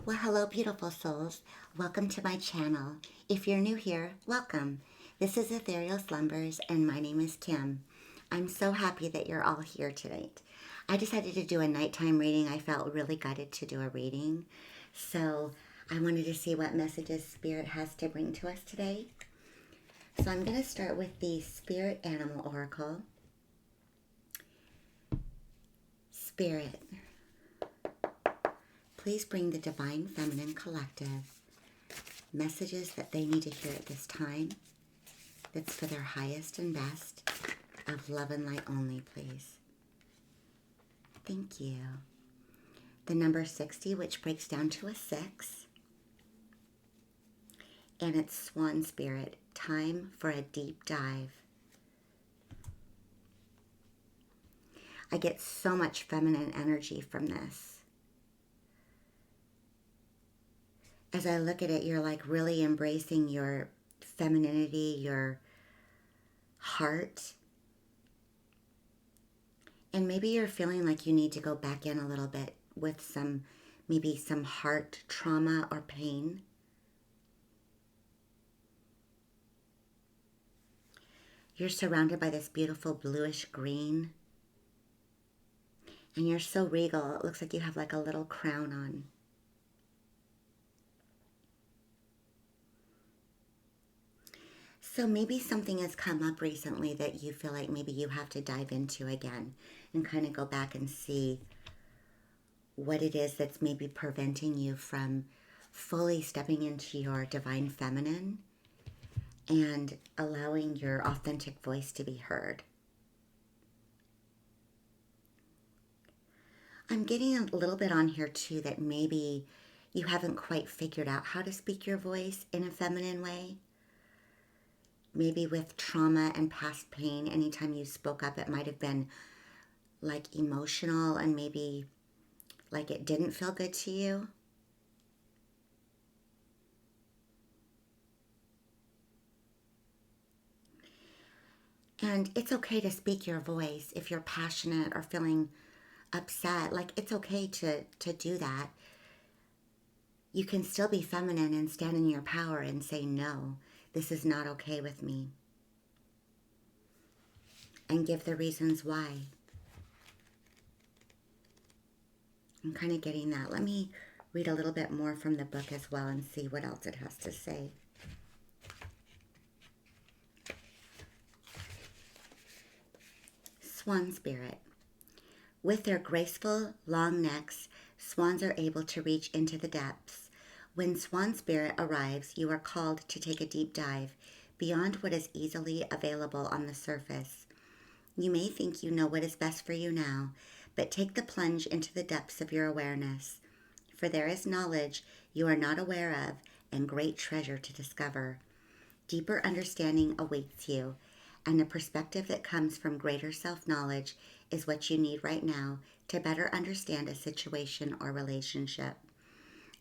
Well, hello, beautiful souls. Welcome to my channel. If you're new here, welcome. This is Ethereal Slumbers, and my name is Kim. I'm so happy that you're all here tonight. I decided to do a nighttime reading. I felt really guided to do a reading. So I wanted to see what messages Spirit has to bring to us today. So I'm going to start with the Spirit Animal Oracle. Spirit, please bring the Divine Feminine Collective messages that they need to hear at this time that's for their highest and best of love and light only, please. Thank you. The number 60, which breaks down to a 6, and it's Swan Spirit, time for a deep dive. I get so much feminine energy from this. As I look at it, you're like really embracing your femininity, your heart. And maybe you're feeling like you need to go back in a little bit with maybe some heart trauma or pain. You're surrounded by this beautiful bluish green. And you're so regal, it looks like you have like a little crown on. So maybe something has come up recently that you feel like maybe you have to dive into again and kind of go back and see what it is that's maybe preventing you from fully stepping into your divine feminine and allowing your authentic voice to be heard. I'm getting a little bit on here too that maybe you haven't quite figured out how to speak your voice in a feminine way. Maybe with trauma and past pain, anytime you spoke up, it might have been like emotional and maybe like it didn't feel good to you. And it's okay to speak your voice if you're passionate or feeling upset. Like, it's okay to do that. You can still be feminine and stand in your power and say, no, this is not okay with me. And give the reasons why. I'm kind of getting that. Let me read a little bit more from the book as well and see what else it has to say. Swan Spirit. With their graceful, long necks, swans are able to reach into the depths. When Swan Spirit arrives, you are called to take a deep dive beyond what is easily available on the surface. You may think you know what is best for you now, but take the plunge into the depths of your awareness. For there is knowledge you are not aware of and great treasure to discover. Deeper understanding awaits you, and the perspective that comes from greater self-knowledge is what you need right now to better understand a situation or relationship.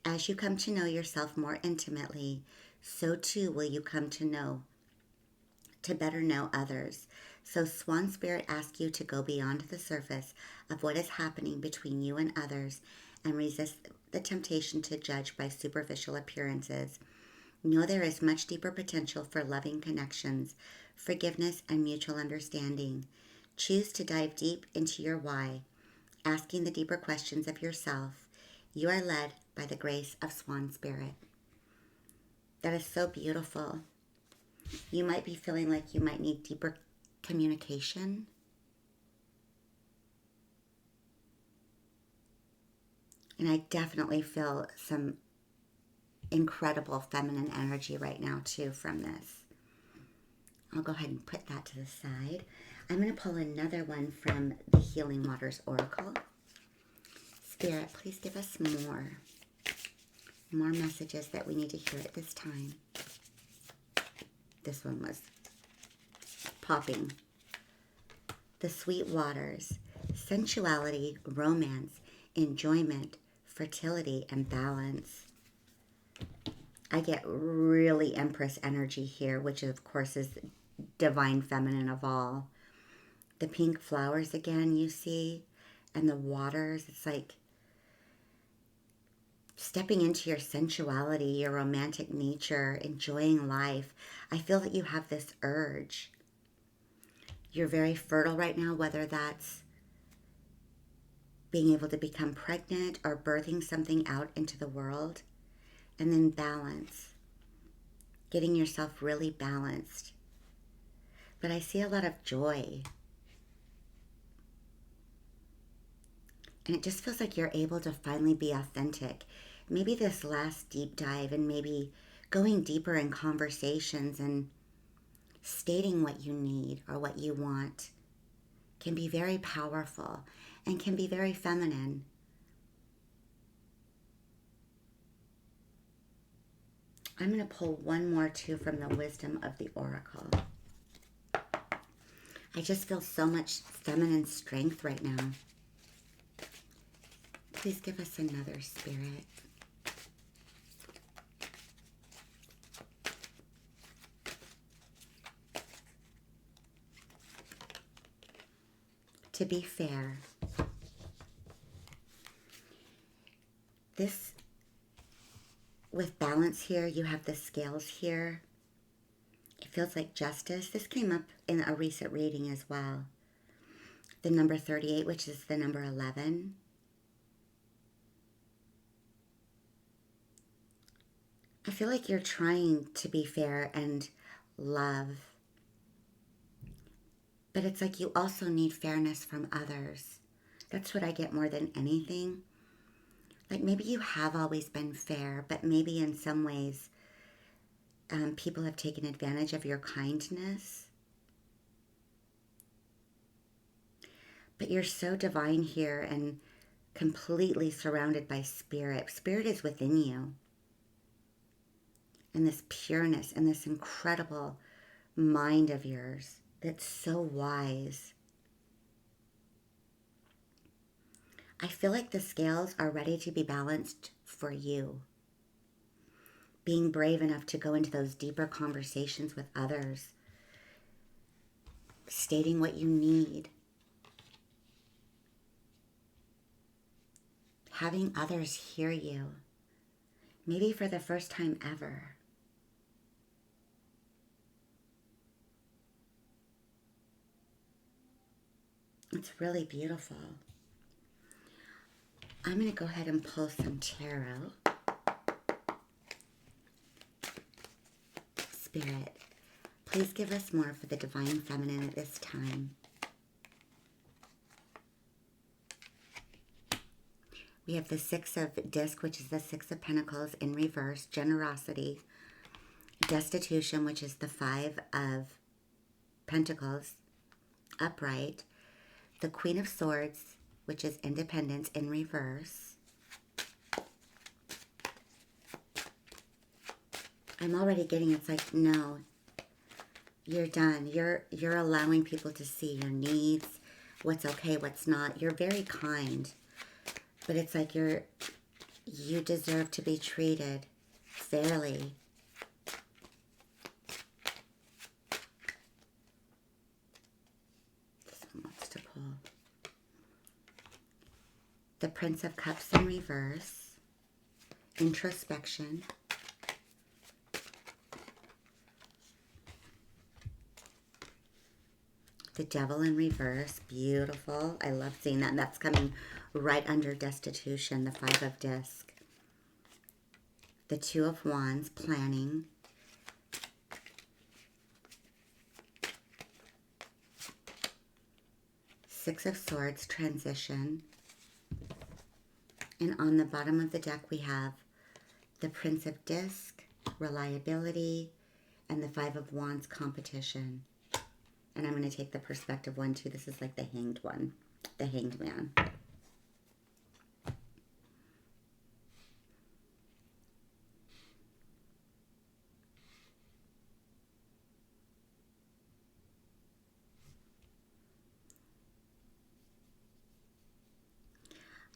As you come to know yourself more intimately, so too will you come to better know others. So Swan Spirit asks you to go beyond the surface of what is happening between you and others and resist the temptation to judge by superficial appearances. Know there is much deeper potential for loving connections, forgiveness, and mutual understanding. Choose to dive deep into your why, asking the deeper questions of yourself. You are led by the grace of Swan Spirit. That is so beautiful. You might be feeling like you might need deeper communication. And I definitely feel some incredible feminine energy right now too from this. I'll go ahead and put that to the side. I'm going to pull another one from the Healing Waters Oracle. Spirit, please give us more messages that we need to hear at this time. This one was popping. The sweet waters, sensuality, romance, enjoyment, fertility, and balance. I get really Empress energy here, which of course is divine feminine of all. The pink flowers again, you see, and the waters. It's like stepping into your sensuality, your romantic nature, enjoying life. I feel that you have this urge. You're very fertile right now, whether that's being able to become pregnant or birthing something out into the world. And then balance, getting yourself really balanced. But I see a lot of joy. And it just feels like you're able to finally be authentic. Maybe this last deep dive and maybe going deeper in conversations and stating what you need or what you want can be very powerful and can be very feminine. I'm going to pull one more too from the wisdom of the oracle. I just feel so much feminine strength right now. Please give us another, Spirit. To be fair, this, with balance here, you have the scales here. It feels like justice. This came up in a recent reading as well. The number 38, which is the number 11. I feel like you're trying to be fair and love. But it's like you also need fairness from others. That's what I get more than anything. Like maybe you have always been fair, but maybe in some ways people have taken advantage of your kindness. But you're so divine here and completely surrounded by spirit. Spirit is within you. And this pureness and this incredible mind of yours that's so wise. I feel like the scales are ready to be balanced for you. Being brave enough to go into those deeper conversations with others. Stating what you need. Having others hear you. Maybe for the first time ever. It's really beautiful. I'm going to go ahead and pull some tarot. Spirit, please give us more for the Divine Feminine at this time. We have the Six of Disc, which is the Six of Pentacles in reverse, generosity, destitution, which is the Five of Pentacles, upright, the Queen of Swords, which is independence in reverse. I'm already getting, it's like, no, you're done. You're allowing people to see your needs, what's okay, what's not. You're very kind, but it's like you deserve to be treated fairly. This one wants to pull. The Prince of Cups in reverse, introspection. The Devil in reverse, beautiful. I love seeing that. And that's coming right under destitution, the Five of Disc. The Two of Wands, planning. Six of Swords, transition. And on the bottom of the deck we have the Prince of Disc, reliability, and the Five of Wands, competition. And I'm going to take the perspective one too. This is like the hanged one, the hanged man.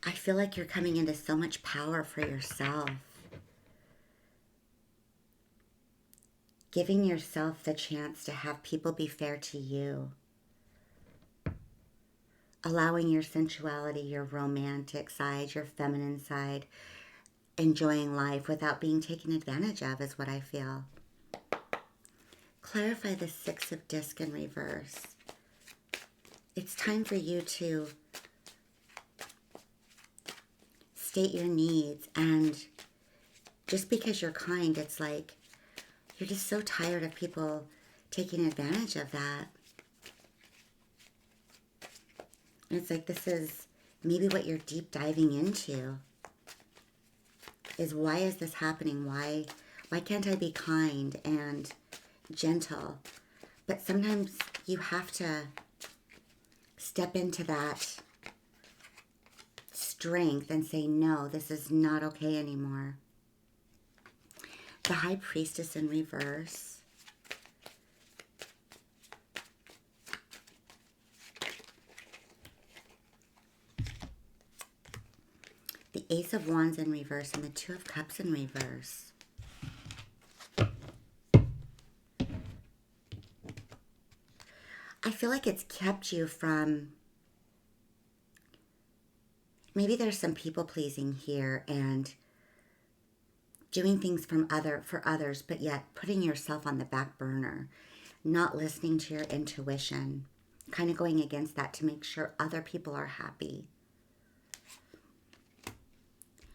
I feel like you're coming into so much power for yourself. Giving yourself the chance to have people be fair to you. Allowing your sensuality, your romantic side, your feminine side, enjoying life without being taken advantage of, is what I feel. Clarify the Six of Disc in reverse. It's time for you to state your needs, and just because you're kind, it's like you're just so tired of people taking advantage of that. And it's like this is maybe what you're deep diving into, is why is this happening? Why can't I be kind and gentle? But sometimes you have to step into that strength and say, no, this is not okay anymore. The High Priestess in reverse. The Ace of Wands in reverse and the Two of Cups in reverse. I feel like it's kept you from, maybe there's some people pleasing here and doing things for others, but yet putting yourself on the back burner, not listening to your intuition, kind of going against that to make sure other people are happy.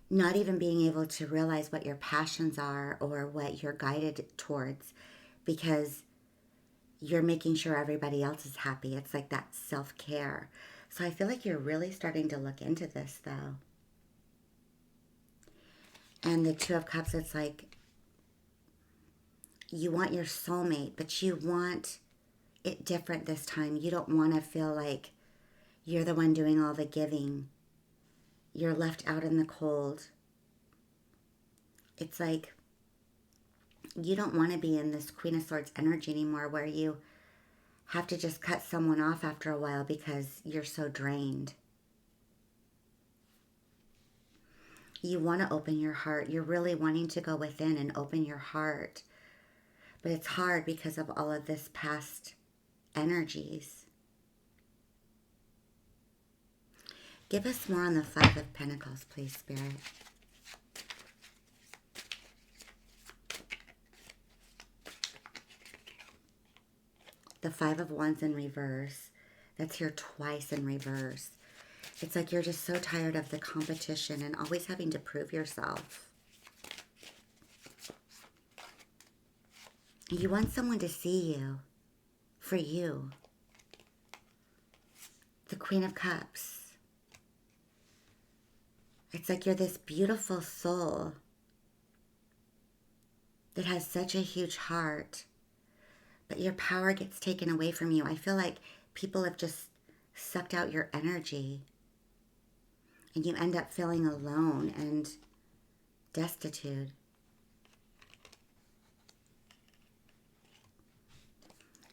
Not even being able to realize what your passions are or what you're guided towards, because you're making sure everybody else is happy. It's like that self-care. So I feel like you're really starting to look into this, though. And the Two of Cups, it's like you want your soulmate, but you want it different this time. You don't want to feel like you're the one doing all the giving. You're left out in the cold. It's like you don't want to be in this Queen of Swords energy anymore, where you have to just cut someone off after a while because you're so drained. You want to open your heart. You're really wanting to go within and open your heart. But it's hard because of all of this past energies. Give us more on the Five of Pentacles, please, Spirit. The Five of Wands in reverse. That's here twice in reverse. It's like you're just so tired of the competition and always having to prove yourself. You want someone to see you for you. The Queen of Cups. It's like you're this beautiful soul that has such a huge heart, but your power gets taken away from you. I feel like people have just sucked out your energy, and you end up feeling alone and destitute.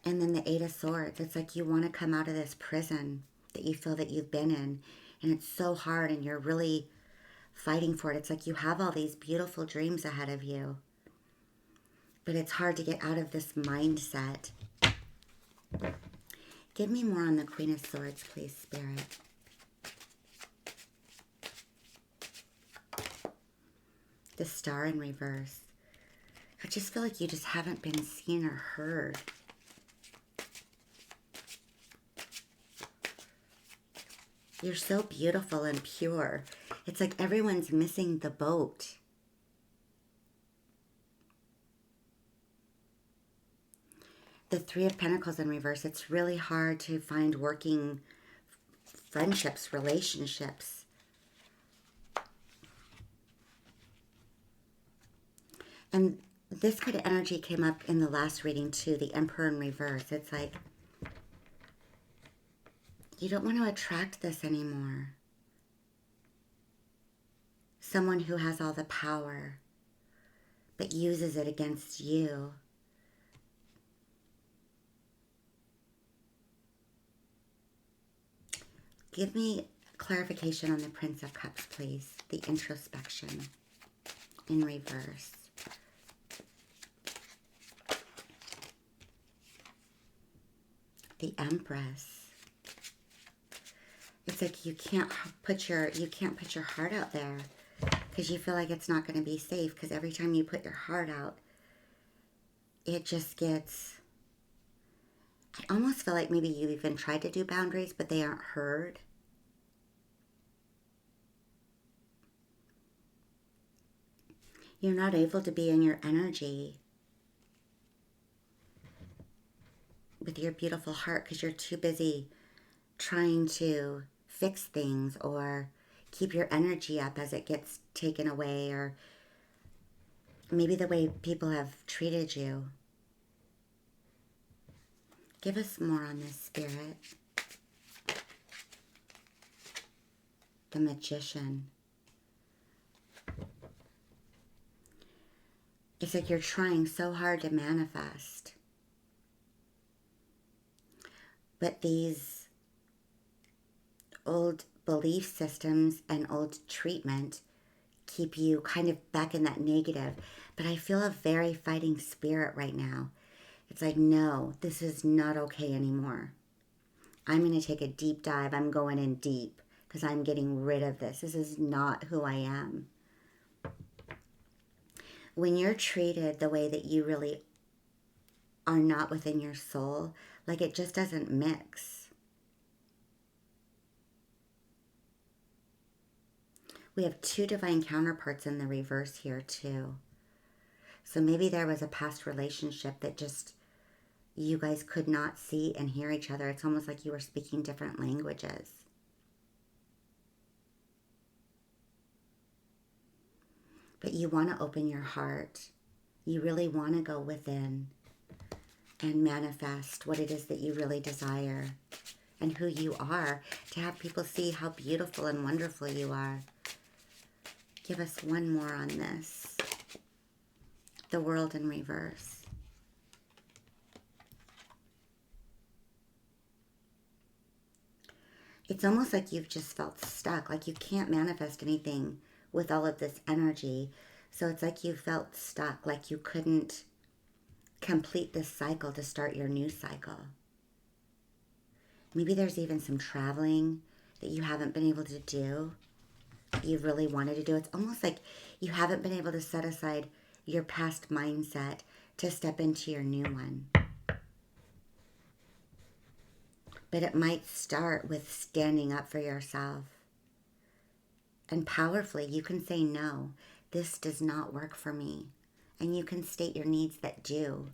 And then the Eight of Swords. It's like you want to come out of this prison that you feel that you've been in, and it's so hard, and you're really fighting for it. It's like you have all these beautiful dreams ahead of you, but it's hard to get out of this mindset. Give me more on the Queen of Swords, please, Spirit. The Star in reverse. I just feel like you just haven't been seen or heard. You're so beautiful and pure. It's like everyone's missing the boat. The Three of Pentacles in reverse. It's really hard to find working friendships, relationships. And this kind of energy came up in the last reading too, the Emperor in reverse. It's like you don't want to attract this anymore. Someone who has all the power but uses it against you. Give me clarification on the Prince of Cups, please. The introspection in reverse. The Empress. It's like you can't put your heart out there because you feel like it's not going to be safe, because every time you put your heart out, it just gets, I almost feel like maybe you even tried to do boundaries, but they aren't heard. You're not able to be in your energy with your beautiful heart because you're too busy trying to fix things or keep your energy up as it gets taken away, or maybe the way people have treated you. Give us more on this, Spirit. The Magician. It's like you're trying so hard to manifest. But these old belief systems and old treatment keep you kind of back in that negative. But I feel a very fighting spirit right now. It's like, no, this is not okay anymore. I'm going to take a deep dive. I'm going in deep because I'm getting rid of this. This is not who I am. When you're treated the way that you really are not within your soul, like it just doesn't mix. We have two divine counterparts in the reverse here too. So maybe there was a past relationship that just you guys could not see and hear each other. It's almost like you were speaking different languages. But you want to open your heart. You really want to go within and manifest what it is that you really desire and who you are, to have people see how beautiful and wonderful you are. Give us one more on this. The World in reverse. It's almost like you've just felt stuck, like you can't manifest anything with all of this energy. So it's like you felt stuck, like you couldn't complete this cycle to start your new cycle. Maybe there's even some traveling that you haven't been able to do, you really wanted to do. It's almost like you haven't been able to set aside your past mindset to step into your new one. But it might start with standing up for yourself. And powerfully, you can say, no, this does not work for me. And you can state your needs that do.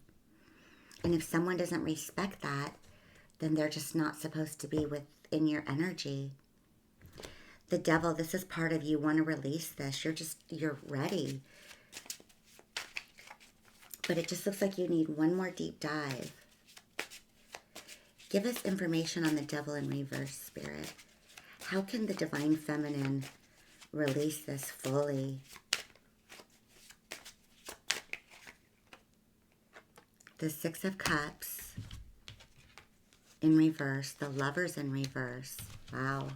And if someone doesn't respect that, then they're just not supposed to be within your energy. The Devil, this is part of you, want to release this. You're ready. But it just looks like you need one more deep dive. Give us information on the Devil in reverse, Spirit. How can the Divine Feminine release this fully? The Six of Cups in reverse. The Lovers in reverse. Wow.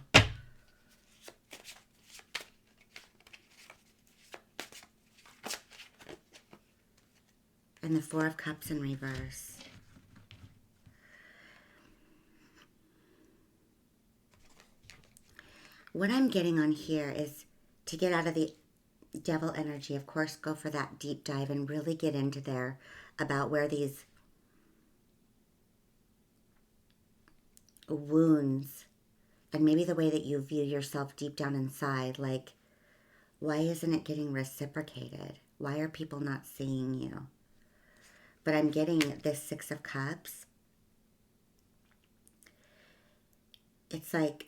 And the Four of Cups in reverse. What I'm getting on here is to get out of the Devil energy, of course, go for that deep dive and really get into there about where these wounds and maybe the way that you view yourself deep down inside, like, why isn't it getting reciprocated? Why are people not seeing you? But I'm getting this Six of Cups. It's like,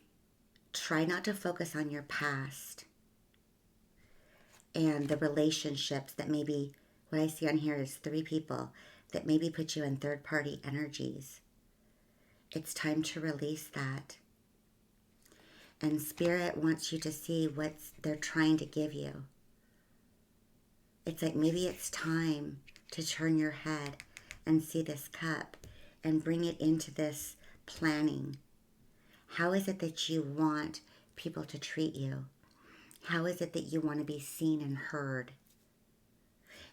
try not to focus on your past and the relationships that maybe, what I see on here is 3 people that maybe put you in third-party energies. It's time to release that. And Spirit wants you to see what they're trying to give you. It's like maybe it's time to turn your head and see this cup and bring it into this planning. How is it that you want people to treat you? How is it that you want to be seen and heard?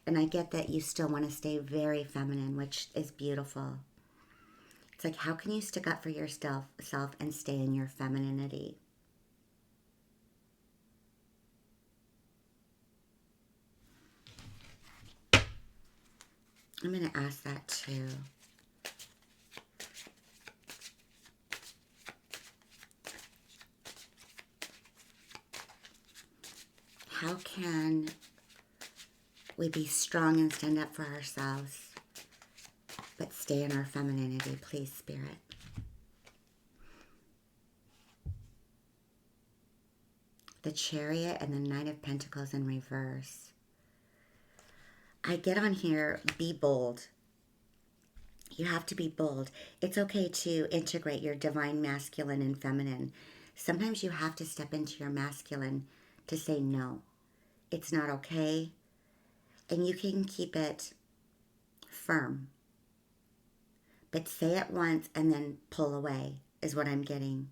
And I get that you still want to stay very feminine, which is beautiful. It's like, how can you stick up for yourself and stay in your femininity? I'm going to ask that too. How can we be strong and stand up for ourselves, but stay in our femininity, please, Spirit? The Chariot and the Knight of Pentacles in reverse. I get on here, be bold. You have to be bold. It's okay to integrate your divine masculine and feminine. Sometimes you have to step into your masculine to say no. It's not okay. And you can keep it firm. But say it once and then pull away is what I'm getting.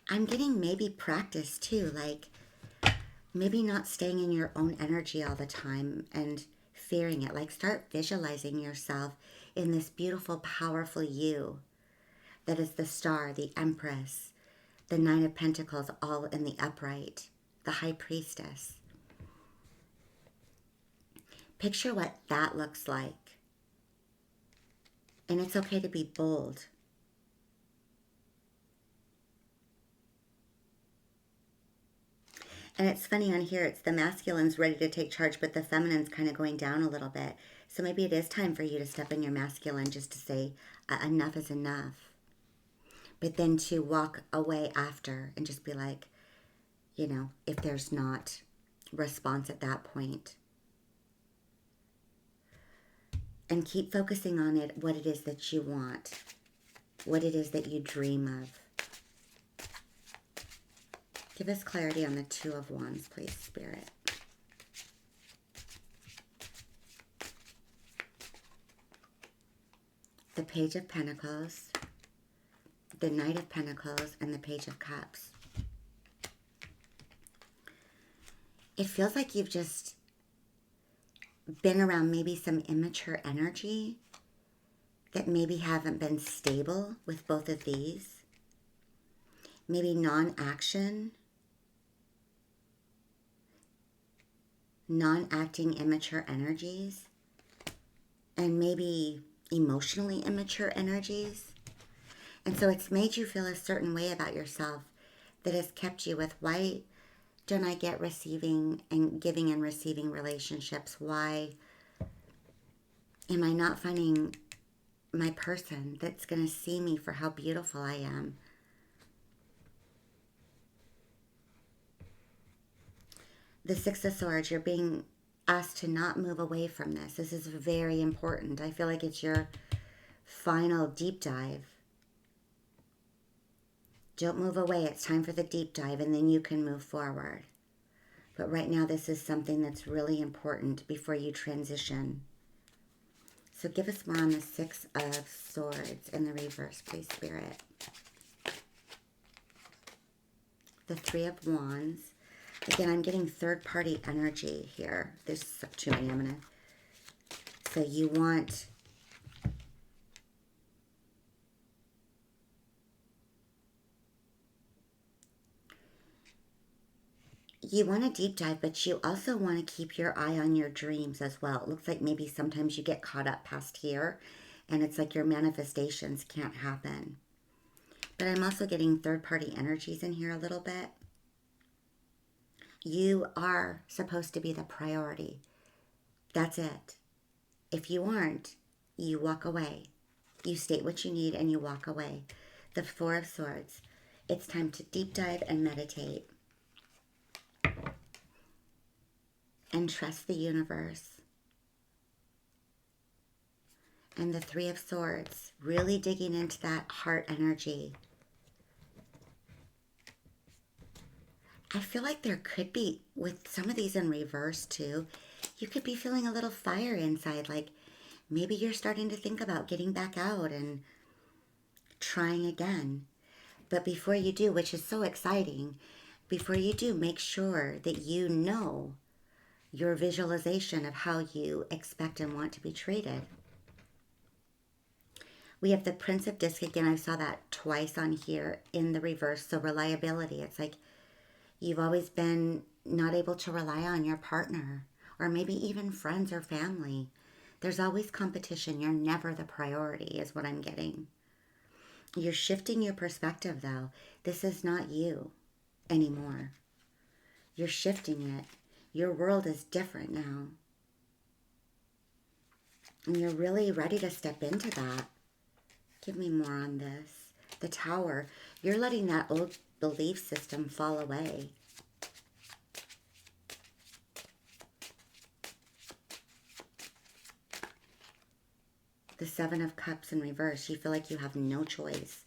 I'm getting maybe practice too, like maybe not staying in your own energy all the time and fearing it. Like start visualizing yourself in this beautiful, powerful you that is the star, the Empress, the Nine of Pentacles, all in the upright, the High Priestess. Picture what that looks like. And it's okay to be bold. And it's funny on here, it's the masculine's ready to take charge, but the feminine's kind of going down a little bit. So maybe it is time for you to step in your masculine just to say, enough is enough. But then to walk away after and just be like, you know, if there's not response at that point. And keep focusing on it, what it is that you want, what it is that you dream of. Give us clarity on the Two of Wands, please, Spirit. The Page of Pentacles, the Knight of Pentacles, and the Page of Cups. It feels like you've just been around maybe some immature energy that maybe haven't been stable with both of these. Maybe non-action, non-acting immature energies, and maybe emotionally immature energies. And so it's made you feel a certain way about yourself that has kept you with, why don't I get receiving and giving and receiving relationships? Why am I not finding my person that's going to see me for how beautiful I am? The Six of Swords, you're being asked to not move away from this. This is very important. I feel like it's your final deep dive. Don't move away. It's time for the deep dive, and then you can move forward. But right now, this is something that's really important before you transition. So give us more on the Six of Swords in the reverse, please, Spirit. The Three of Wands. Again, I'm getting third-party energy here. There's too many. So you want... You want a deep dive, but you also want to keep your eye on your dreams as well. It looks like maybe sometimes you get caught up past here, and it's like your manifestations can't happen. But I'm also getting third-party energies in here a little bit. You are supposed to be the priority. That's it. If you aren't, you walk away. You state what you need and you walk away. The Four of Swords. It's time to deep dive and meditate. And trust the universe. And the Three of Swords. Really digging into that heart energy. I feel like there could be, with some of these in reverse too, you could be feeling a little fire inside. Like maybe you're starting to think about getting back out and trying again. But before you do, which is so exciting, before you do, make sure that you know your visualization of how you expect and want to be treated. We have the Prince of Disc again. I saw that twice on here in the reverse. So reliability. It's like you've always been not able to rely on your partner or maybe even friends or family. There's always competition. You're never the priority, is what I'm getting. You're shifting your perspective, though. This is not you anymore. You're shifting it. Your world is different now. And you're really ready to step into that. Give me more on this. The Tower. You're letting that old belief system fall away. The Seven of Cups in reverse. You feel like you have no choice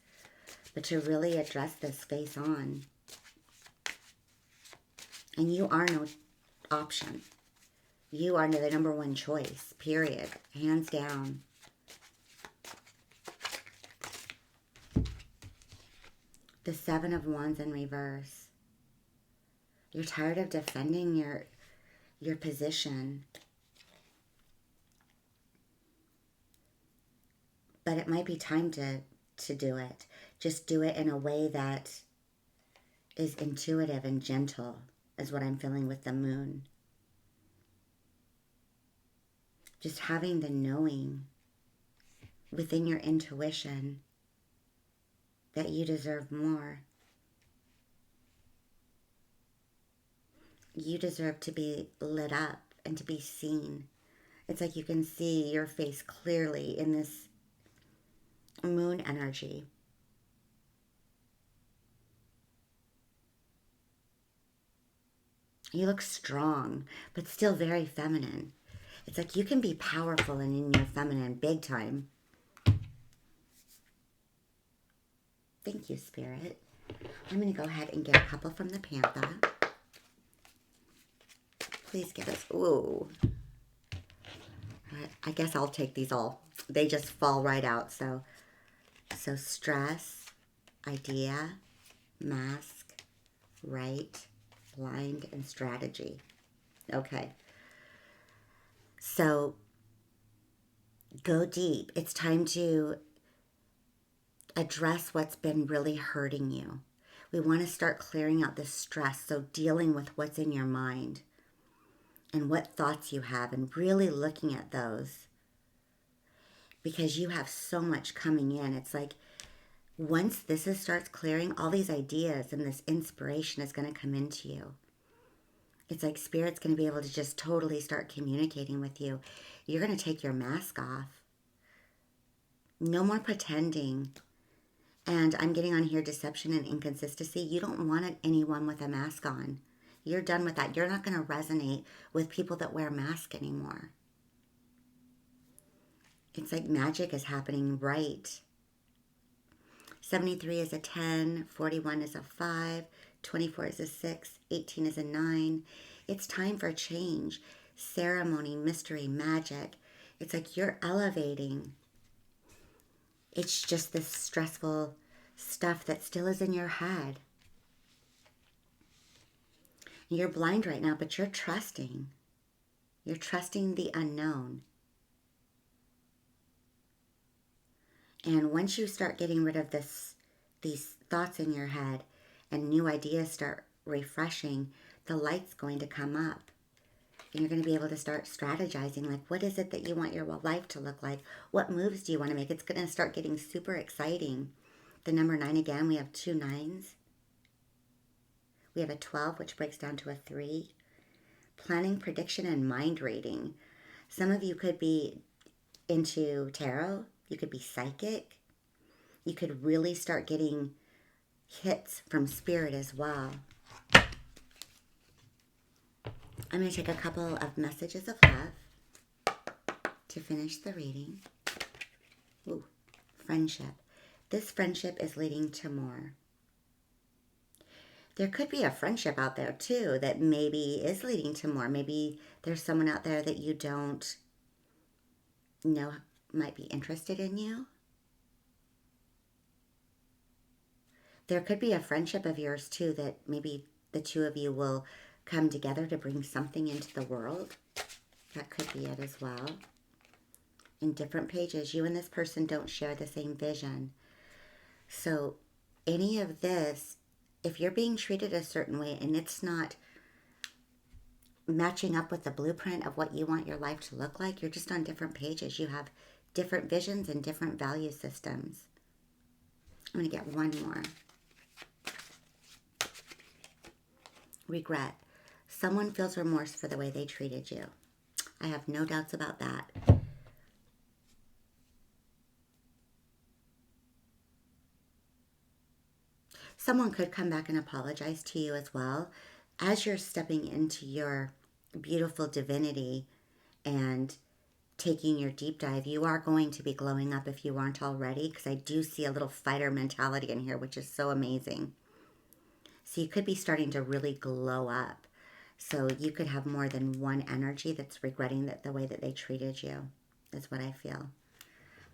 but to really address this face on. And you are no option. You are the number one choice, period. Hands down. The Seven of Wands in reverse. You're tired of defending your position. But it might be time to do it. Just do it in a way that is intuitive and gentle, is what I'm feeling with the Moon. Just having the knowing within your intuition that you deserve more. You deserve to be lit up and to be seen. It's like you can see your face clearly in this Moon energy. You look strong, but still very feminine. It's like you can be powerful and in your feminine big time. Thank you, Spirit. I'm going to go ahead and get a couple from the Panther. Please give us... Ooh. I guess I'll take these all. They just fall right out. So stress, idea, mask, right, blind, and strategy. Okay. So go deep. It's time to address what's been really hurting you. We want to start clearing out this stress. So dealing with what's in your mind and what thoughts you have and really looking at those. Because you have so much coming in. It's like once this starts clearing, all these ideas and this inspiration is going to come into you. It's like Spirit's going to be able to just totally start communicating with you. You're going to take your mask off. No more pretending. And I'm getting on here deception and inconsistency. You don't want anyone with a mask on. You're done with that. You're not going to resonate with people that wear masks anymore. It's like magic is happening right. 73 is a 10, 41 is a 5, 24 is a 6, 18 is a 9. It's time for change. Ceremony, mystery, magic. It's like you're elevating. It's just this stressful stuff that still is in your head. You're blind right now, but you're trusting. You're trusting the unknown. And once you start getting rid of these thoughts in your head and new ideas start refreshing, the light's going to come up. And you're going to be able to start strategizing, like, what is it that you want your life to look like? What moves do you want to make? It's going to start getting super exciting. The number 9 again, we have 2 9s. We have a 12, which breaks down to a 3. Planning, prediction, and mind reading. Some of you could be into tarot. You could be psychic. You could really start getting hits from Spirit as well. I'm going to take a couple of messages of love to finish the reading. Ooh, friendship. This friendship is leading to more. There could be a friendship out there too that maybe is leading to more. Maybe there's someone out there that you don't know might be interested in you. There could be a friendship of yours too that maybe the two of you will come together to bring something into the world. That could be it as well. In different pages, you and this person don't share the same vision. So any of this, if you're being treated a certain way and it's not matching up with the blueprint of what you want your life to look like. You're just on different pages. You have different visions and different value systems. I'm going to get one more. Regret. Someone feels remorse for the way they treated you. I have no doubts about that. Someone could come back and apologize to you as well. As you're stepping into your beautiful divinity and taking your deep dive, you are going to be glowing up if you aren't already, because I do see a little fighter mentality in here, which is so amazing. So you could be starting to really glow up. So you could have more than one energy that's regretting that the way that they treated you, is what I feel.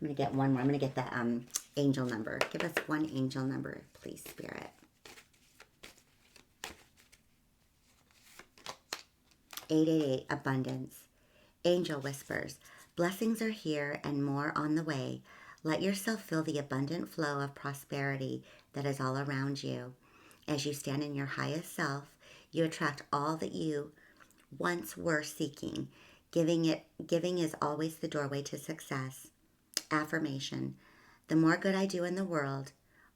I'm going to get one more. I'm going to get the angel number. Give us one angel number, please, Spirit. 888, abundance. Angel whispers, blessings are here and more on the way. Let yourself feel the abundant flow of prosperity that is all around you. As you stand in your highest self, you attract all that you once were seeking. Giving is always the doorway to success. Affirmation. The more good I do in the world,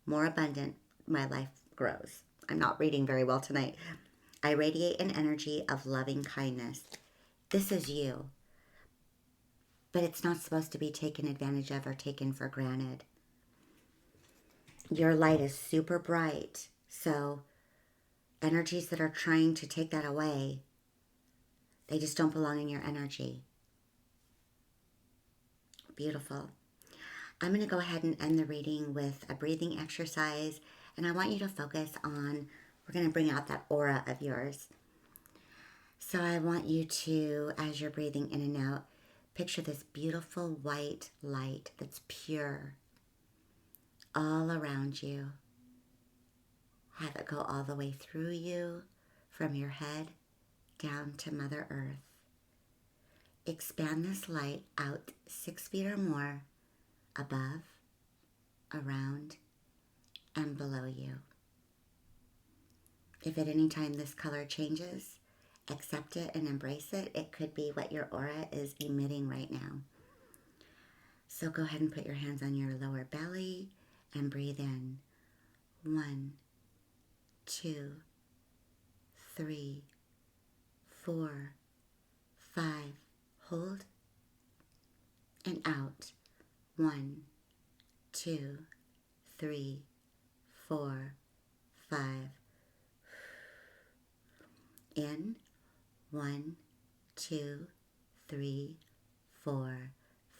more abundant my life grows. I'm not reading very well tonight. I radiate an energy of loving kindness. This is you. But it's not supposed to be taken advantage of or taken for granted. Your light is super bright. So energies that are trying to take that away, they just don't belong in your energy. Beautiful. I'm going to go ahead and end the reading with a breathing exercise. And I want you to focus on, we're going to bring out that aura of yours. So I want you to, as you're breathing in and out, picture this beautiful white light that's pure all around you. Have it go all the way through you, from your head down to Mother Earth. Expand this light out 6 feet or more above, around, and below you. If at any time this color changes, accept it and embrace it. It could be what your aura is emitting right now. So go ahead and put your hands on your lower belly and breathe in. 1, 2, 3, 4, 5. Hold. And out. 1, 2, 3, 4, 5. In. 1, 2, 3, 4,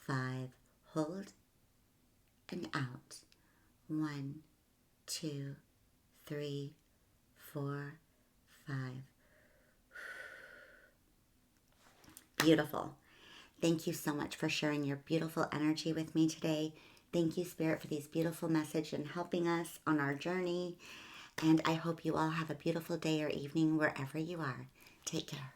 5. Hold. And out. 1, 2, 3, 4, 5. Beautiful. Thank you so much for sharing your beautiful energy with me today. Thank you, Spirit, for these beautiful messages and helping us on our journey. And I hope you all have a beautiful day or evening wherever you are. Take care.